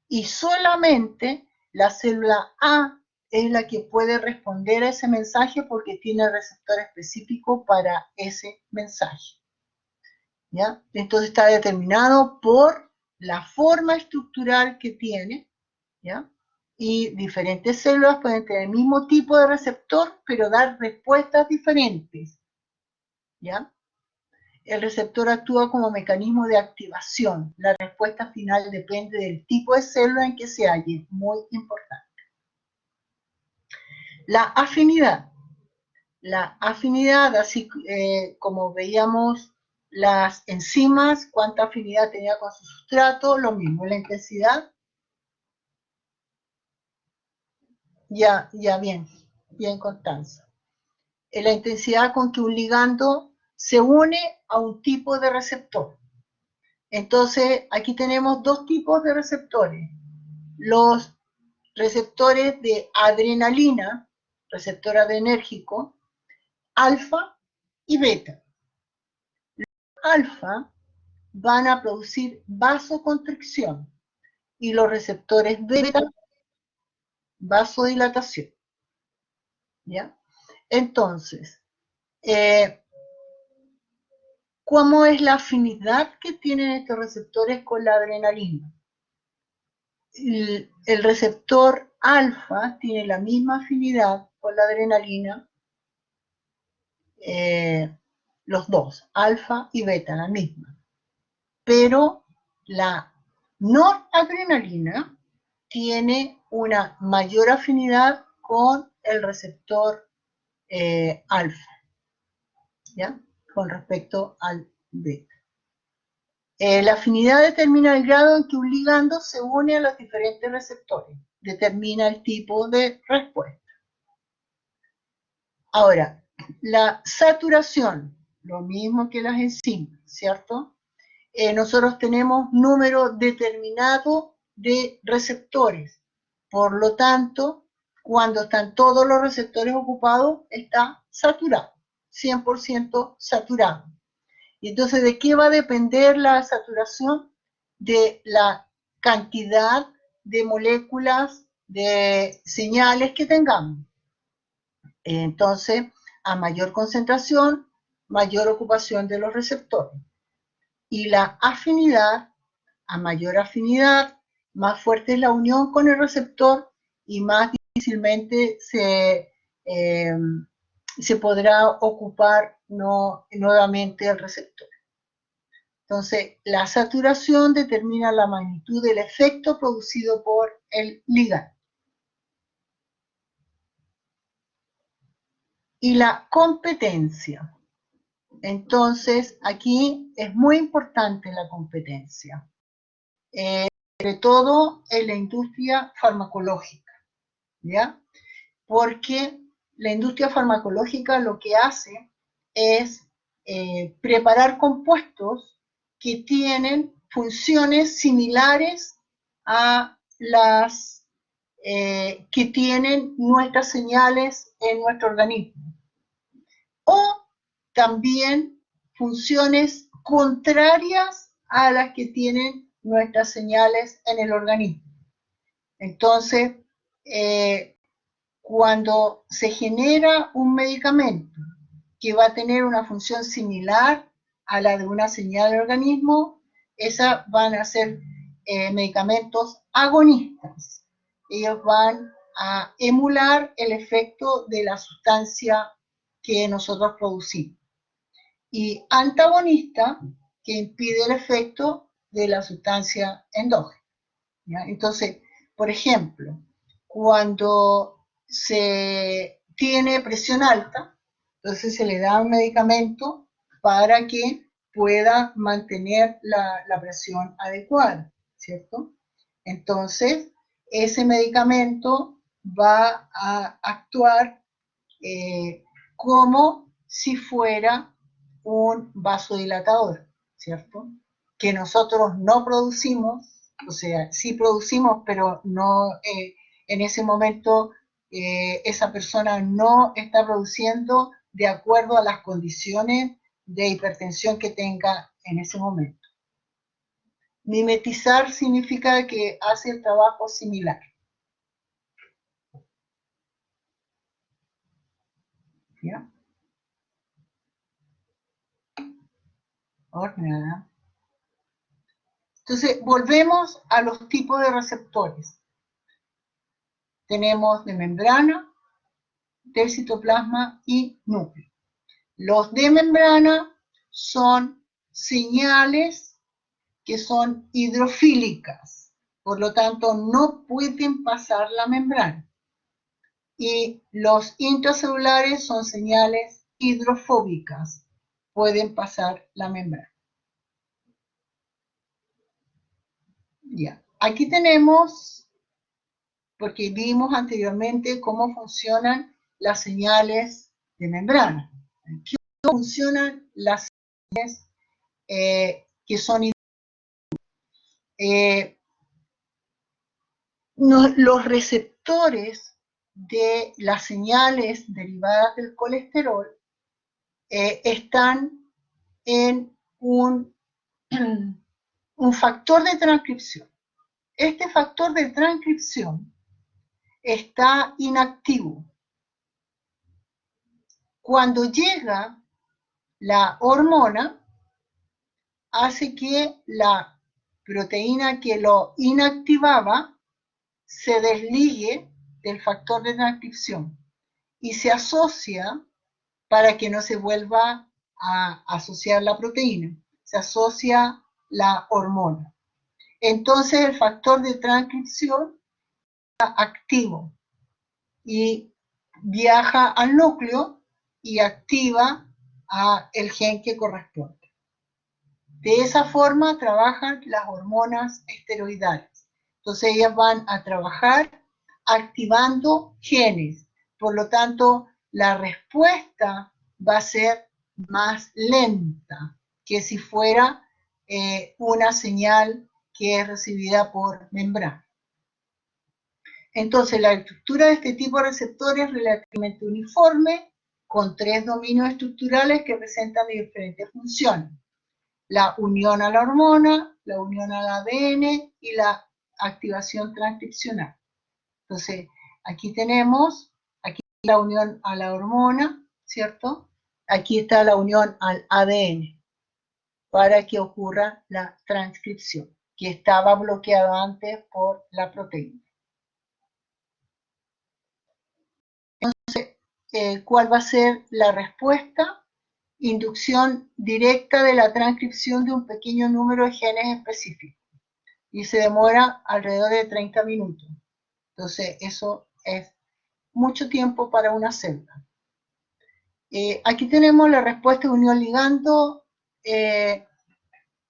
Y solamente la célula A es la que puede responder a ese mensaje porque tiene el receptor específico para ese mensaje. ¿Ya? Entonces está determinado por la forma estructural que tiene, ¿ya? Y diferentes células pueden tener el mismo tipo de receptor, pero dar respuestas diferentes, ¿ya? El receptor actúa como mecanismo de activación. La respuesta final depende del tipo de célula en que se halle, muy importante. La afinidad. La afinidad, así como veíamos las enzimas, cuánta afinidad tenía con su sustrato, lo mismo. La intensidad, ya bien Constanza. La intensidad con que un ligando se une a un tipo de receptor. Entonces, aquí tenemos dos tipos de receptores. Los receptores de adrenalina, receptor adrenérgico, alfa y beta. Los alfa van a producir vasoconstricción y los receptores beta, vasodilatación. ¿Ya? Entonces, ¿cómo es la afinidad que tienen estos receptores con la adrenalina? El receptor alfa tiene la misma afinidad con la adrenalina, los dos, alfa y beta, la misma. Pero la noradrenalina tiene una mayor afinidad con el receptor alfa, ¿ya? Con respecto al beta. La afinidad determina el grado en que un ligando se une a los diferentes receptores, determina el tipo de respuesta. Ahora, la saturación, lo mismo que las enzimas, ¿cierto? Nosotros tenemos número determinado de receptores, por lo tanto, cuando están todos los receptores ocupados, está saturado, 100% saturado. Y entonces, ¿de qué va a depender la saturación? De la cantidad de moléculas, de señales que tengamos. Entonces, a mayor concentración, mayor ocupación de los receptores. Y la afinidad, a mayor afinidad, más fuerte es la unión con el receptor y más difícilmente se podrá ocupar nuevamente el receptor. Entonces, la saturación determina la magnitud del efecto producido por el ligando. Y la competencia. Entonces, aquí es muy importante la competencia, sobre todo en la industria farmacológica, ¿ya? Porque la industria farmacológica lo que hace es preparar compuestos que tienen funciones similares a las que tienen nuestras señales en nuestro organismo. O también funciones contrarias a las que tienen nuestras señales en el organismo. Entonces, cuando se genera un medicamento que va a tener una función similar a la de una señal del organismo, esas van a ser medicamentos agonistas. Ellos van a emular el efecto de la sustancia que nosotros producimos. Y antagonista, que impide el efecto de la sustancia endógena. ¿Ya? Entonces, por ejemplo, cuando se tiene presión alta, entonces se le da un medicamento para que pueda mantener la presión adecuada, ¿cierto? Entonces, ese medicamento va a actuar como si fuera un vasodilatador, ¿cierto? Que nosotros no producimos, o sea, sí producimos, pero no en ese momento esa persona no está produciendo de acuerdo a las condiciones de hipertensión que tenga en ese momento. Mimetizar significa que hace el trabajo similar. ¿Ya? Nada. Entonces, volvemos a los tipos de receptores. Tenemos de membrana, del citoplasma y núcleo. Los de membrana son señales que son hidrofílicas, por lo tanto no pueden pasar la membrana. Y los intracelulares son señales hidrofóbicas, pueden pasar la membrana. Ya, aquí tenemos, porque vimos anteriormente cómo funcionan las señales de membrana. ¿Cómo funcionan las señales que son los receptores de las señales derivadas del colesterol están en un factor de transcripción. Este factor de transcripción está inactivo. Cuando llega la hormona, hace que la proteína que lo inactivaba se desligue del factor de transcripción y se asocia para que no se vuelva a asociar la proteína, se asocia la hormona. Entonces el factor de transcripción está activo y viaja al núcleo y activa el gen que corresponde. De esa forma trabajan las hormonas esteroidales. Entonces ellas van a trabajar activando genes. Por lo tanto, la respuesta va a ser más lenta que si fuera una señal que es recibida por membrana. Entonces, la estructura de este tipo de receptores es relativamente uniforme, con 3 dominios estructurales que presentan diferentes funciones. La unión a la hormona, la unión al ADN y la activación transcripcional. Entonces, aquí tenemos la unión a la hormona, ¿cierto? aquí está la unión al ADN para que ocurra la transcripción, que estaba bloqueada antes por la proteína. Entonces, ¿cuál va a ser la respuesta? Inducción directa de la transcripción de un pequeño número de genes específicos. Y se demora alrededor de 30 minutos. Entonces, eso es mucho tiempo para una célula. Aquí tenemos la respuesta de unión ligando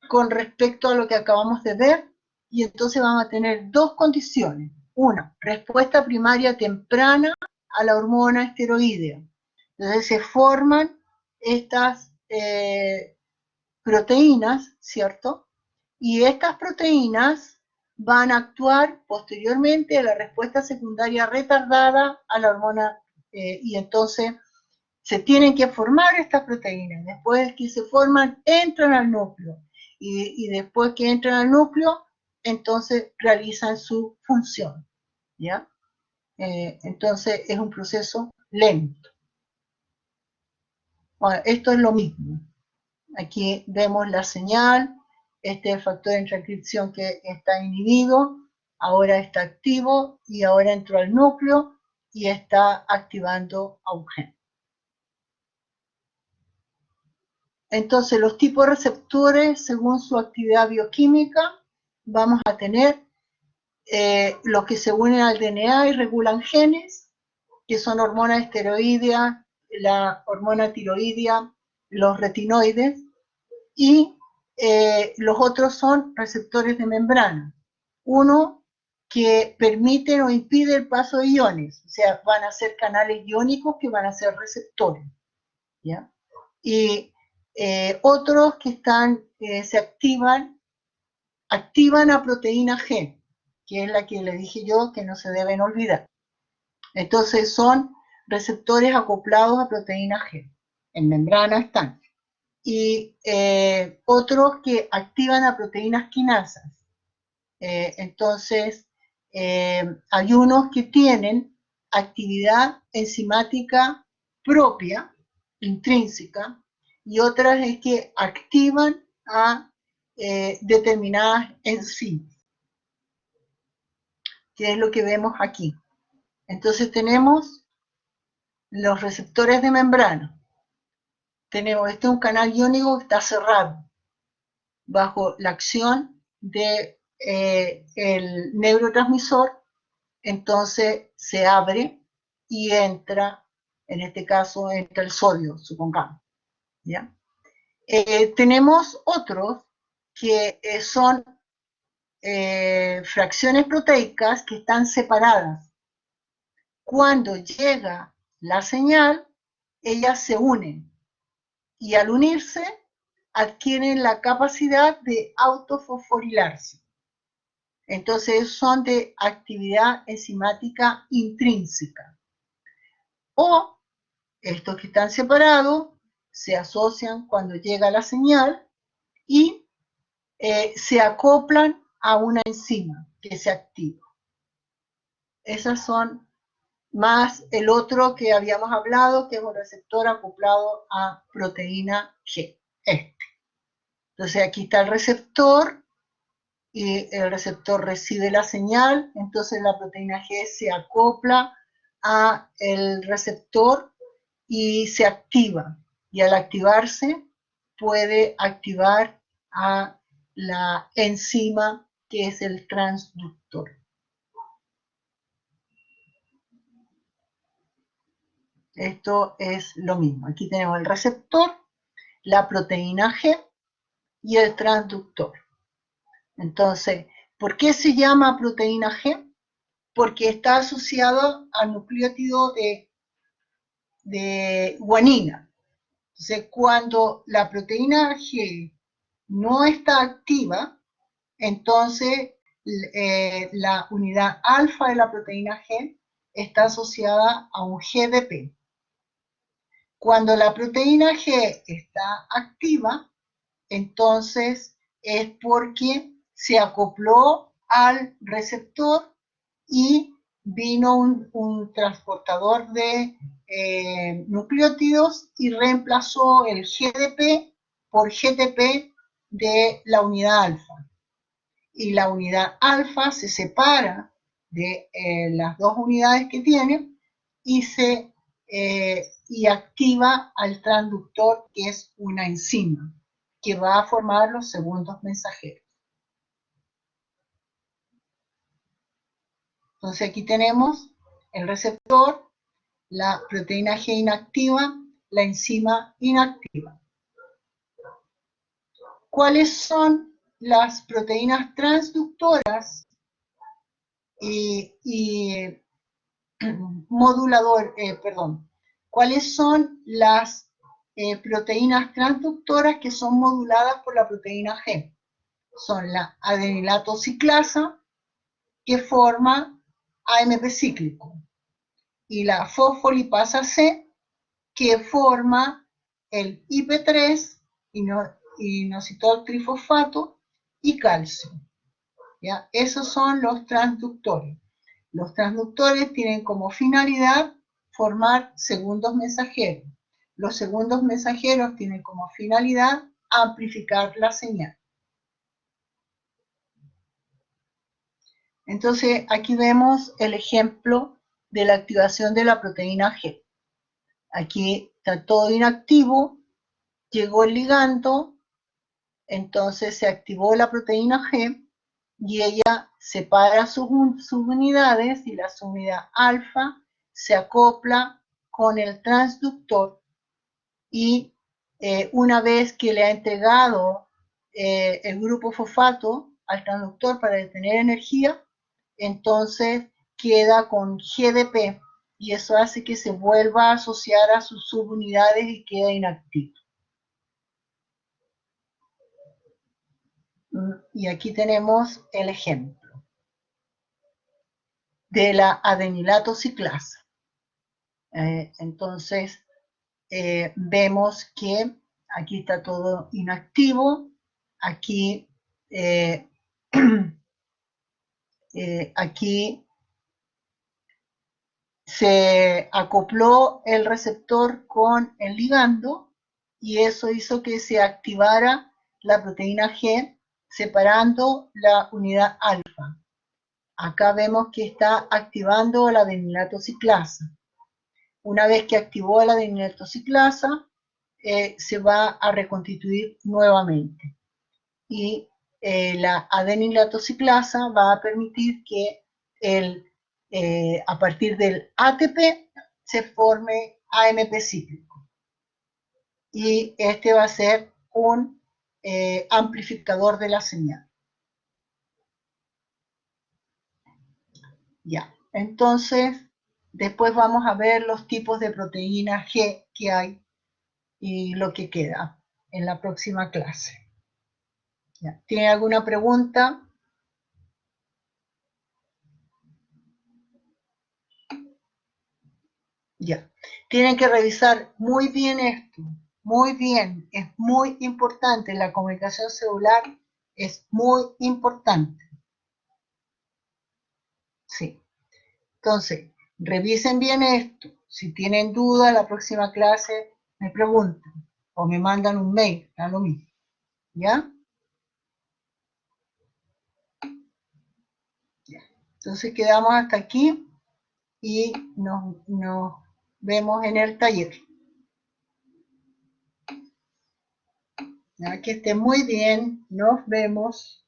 con respecto a lo que acabamos de ver, y entonces vamos a tener dos condiciones. Una, respuesta primaria temprana a la hormona esteroidea. Entonces se forman estas proteínas, ¿cierto? Y estas proteínas van a actuar posteriormente a la respuesta secundaria retardada a la hormona, y entonces se tienen que formar estas proteínas. Después que se forman, entran al núcleo. Y después que entran al núcleo, entonces realizan su función. ¿Ya? Entonces es un proceso lento. Bueno, esto es lo mismo. Aquí vemos la señal. Este es el factor de transcripción que está inhibido. Ahora está activo y ahora entró al núcleo y está activando a un gen. Entonces, los tipos de receptores, según su actividad bioquímica, vamos a tener los que se unen al DNA y regulan genes, que son hormonas esteroideas, la hormona tiroidea, los retinoides, y los otros son receptores de membrana. Uno que permiten o impide el paso de iones, o sea, van a ser canales iónicos que van a ser receptores, ¿ya? Y otros que están, se activan a proteína G, que es la que le dije yo que no se deben olvidar. Entonces son receptores acoplados a proteína G. En membrana están. Y otros que activan a proteínas quinasas. Entonces, hay unos que tienen actividad enzimática propia, intrínseca, y otras es que activan a determinadas enzimas, que es lo que vemos aquí. Entonces tenemos los receptores de membrana. Tenemos, este es un canal iónico que está cerrado bajo la acción de el neurotransmisor, entonces se abre y entra, en este caso entra el sodio, supongamos. ¿Ya? Tenemos otros que son fracciones proteicas que están separadas. Cuando llega la señal, ellas se unen y al unirse adquieren la capacidad de autofosforilarse. Entonces son de actividad enzimática intrínseca. O estos que están separados se asocian cuando llega la señal y se acoplan a una enzima que se activa. Esas son más el otro que habíamos hablado, que es un receptor acoplado a proteína G. Entonces aquí está el receptor y el receptor recibe la señal, entonces la proteína G se acopla a el receptor y se activa. Y al activarse puede activar a la enzima que es el transductor. Esto es lo mismo. Aquí tenemos el receptor, la proteína G y el transductor. Entonces, ¿por qué se llama proteína G? Porque está asociado al nucleótido de guanina. Entonces, cuando la proteína G no está activa, entonces la unidad alfa de la proteína G está asociada a un GDP. Cuando la proteína G está activa, entonces es porque se acopló al receptor y vino un transportador de nucleótidos y reemplazó el GDP por GTP de la unidad alfa. Y la unidad alfa se separa de las dos unidades que tiene y activa al transductor, que es una enzima, que va a formar los segundos mensajeros. Entonces aquí tenemos el receptor, la proteína G inactiva, la enzima inactiva. ¿Cuáles son las proteínas transductoras y ¿Cuáles son las proteínas transductoras que son moduladas por la proteína G? Son la adenilato ciclasa, que forma AMP cíclico, y la fosfolipasa C, que forma el IP3, inositol trifosfato y calcio. ¿Ya? Esos son los transductores. Los transductores tienen como finalidad formar segundos mensajeros. Los segundos mensajeros tienen como finalidad amplificar la señal. Entonces, aquí vemos el ejemplo de la activación de la proteína G. Aquí está todo inactivo, llegó el ligando, entonces se activó la proteína G y ella separa sus unidades y la subunidad alfa se acopla con el transductor y una vez que le ha entregado el grupo fosfato al transductor para detener energía, entonces queda con GDP y eso hace que se vuelva a asociar a sus subunidades y queda inactivo. Y aquí tenemos el ejemplo de la adenilato ciclasa. Entonces, vemos que aquí está todo inactivo, aquí, aquí se acopló el receptor con el ligando y eso hizo que se activara la proteína G separando la unidad alfa. Acá vemos que está activando la adenilato ciclasa. Una vez que activó la adenilato ciclasa, se va a reconstituir nuevamente. Y la adenilato ciclasa va a permitir que a partir del ATP se forme AMP cíclico. Y este va a ser un amplificador de la señal. Ya, entonces, después vamos a ver los tipos de proteínas G que hay y lo que queda en la próxima clase. ¿Ya? ¿Tiene alguna pregunta? Ya. Tienen que revisar muy bien esto, muy bien, es muy importante, la comunicación celular es muy importante. Sí. Entonces, revisen bien esto. Si tienen duda, la próxima clase me preguntan o me mandan un mail, está lo mismo. ¿Ya? Ya. Entonces quedamos hasta aquí y nos vemos en el taller. ¿Ya? Que estén muy bien, nos vemos.